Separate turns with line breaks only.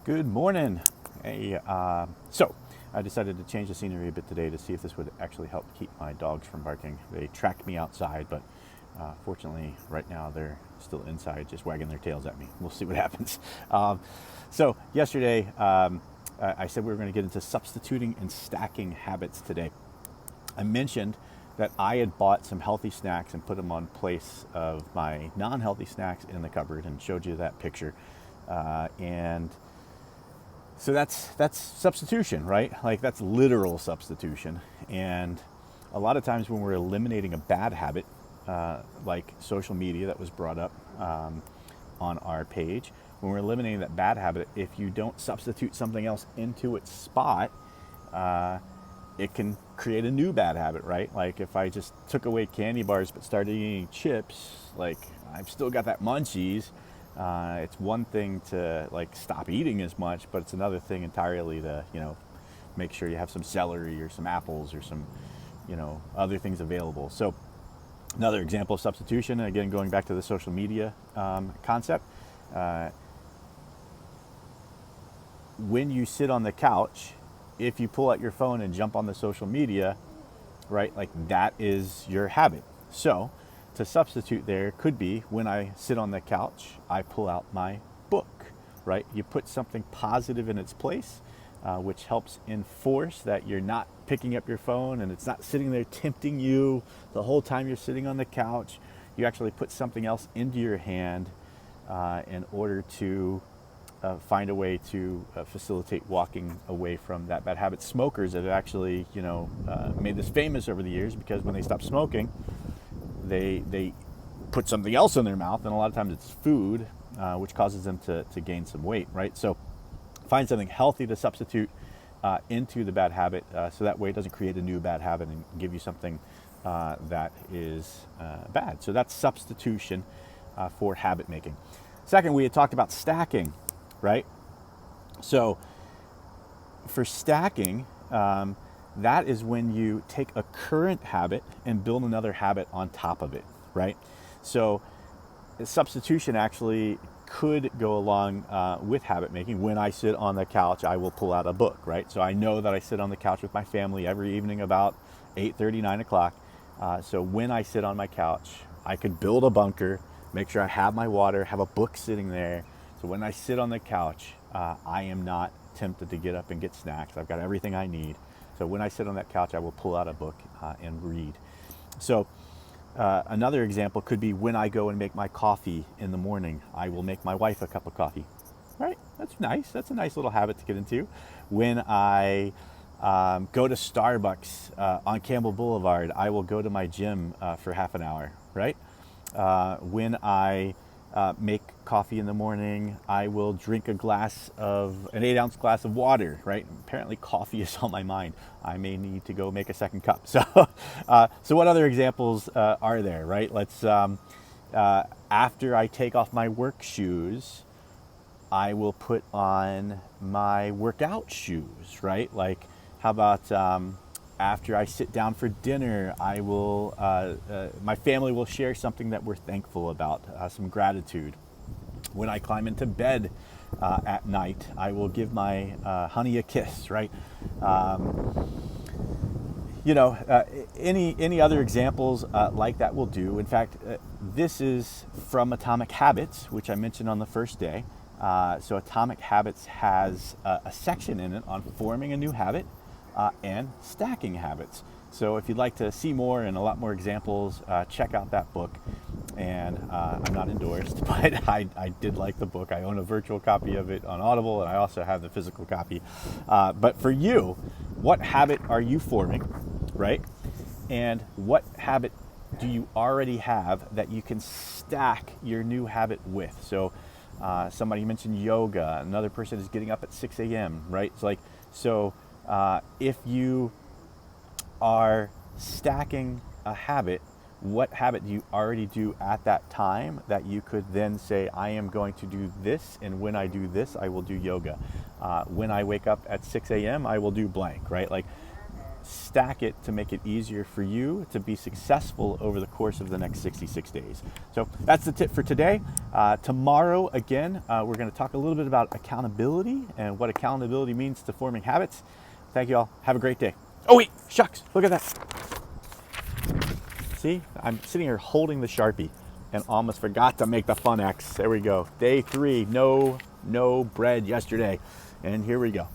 Good morning. Hey, so I decided to change the scenery a bit today to see if this would actually help keep my dogs from barking. They tracked me outside, but fortunately, right now they're still inside, just wagging their tails at me. We'll see what happens. So yesterday, I said we were going to get into substituting and stacking habits today. I mentioned that I had bought some healthy snacks and put them on place of my non-healthy snacks in the cupboard, and showed you that picture. And so that's substitution, right? Like, that's literal substitution. And a lot of times when we're eliminating a bad habit, like social media that was brought up on our page, when we're eliminating that bad habit, if you don't substitute something else into its spot, it can create a new bad habit, right? Like, if I just took away candy bars but started eating chips, like, I've still got that munchies. It's one thing to like stop eating as much, but it's another thing entirely to, make sure you have some celery or some apples or some, other things available. So another example of substitution, again, going back to the social media concept, when you sit on the couch, if you pull out your phone and jump on the social media, right, like, that is your habit. So to substitute there could be, when I sit on the couch, I pull out my book, right? You put something positive in its place, which helps enforce that you're not picking up your phone and it's not sitting there tempting you the whole time you're sitting on the couch. You actually put something else into your hand in order to find a way to facilitate walking away from that bad habit. Smokers have actually, made this famous over the years, because when they stop smoking, they put something else in their mouth, and a lot of times it's food, which causes them to gain some weight, right? So find something healthy to substitute into the bad habit, so that way it doesn't create a new bad habit and give you something that is bad. So that's substitution for habit making. Second, we had talked about stacking, right? So for stacking, that is when you take a current habit and build another habit on top of it, right? So substitution actually could go along with habit making. When I sit on the couch, I will pull out a book, right? So I know that I sit on the couch with my family every evening about 8:30, 9 o'clock. So when I sit on my couch, I could build a bunker, make sure I have my water, have a book sitting there. So when I sit on the couch, I am not tempted to get up and get snacks. I've got everything I need. So when I sit on that couch, I will pull out a book and read. So another example could be when I go and make my coffee in the morning, I will make my wife a cup of coffee. Right? That's nice. That's a nice little habit to get into. When I go to Starbucks on Campbell Boulevard, I will go to my gym for half an hour. Right? When I make coffee in the morning, I will drink an 8-ounce glass of water, right? Apparently coffee is on my mind. I may need to go make a second cup. So, so what other examples are there, right? Let's, after I take off my work shoes, I will put on my workout shoes, right? Like, how about, after I sit down for dinner, I will, my family will share something that we're thankful about, some gratitude. When I climb into bed at night, I will give my honey a kiss, right? Any other examples like that will do. In fact, this is from Atomic Habits, which I mentioned on the first day. So Atomic Habits has a section in it on forming a new habit and stacking habits. So if you'd like to see more and a lot more examples, check out that book. And I'm not endorsed, but I did like the book. I own a virtual copy of it on Audible, and I also have the physical copy. But for you, what habit are you forming, right? And what habit do you already have that you can stack your new habit with? So somebody mentioned yoga. Another person is getting up at 6 a.m., right? It's like, so if you are stacking a habit, what habit do you already do at that time that you could then say, I am going to do this, and when I do this, I will do yoga. When I wake up at 6 a.m., I will do blank, right? Like, stack it to make it easier for you to be successful over the course of the next 66 days. So that's the tip for today. Tomorrow, again, we're going to talk a little bit about accountability and what accountability means to forming habits. Thank you all. Have a great day. Oh wait, shucks, look at that. See, I'm sitting here holding the Sharpie and almost forgot to make the fun X. There we go. Day 3, no bread yesterday. And here we go.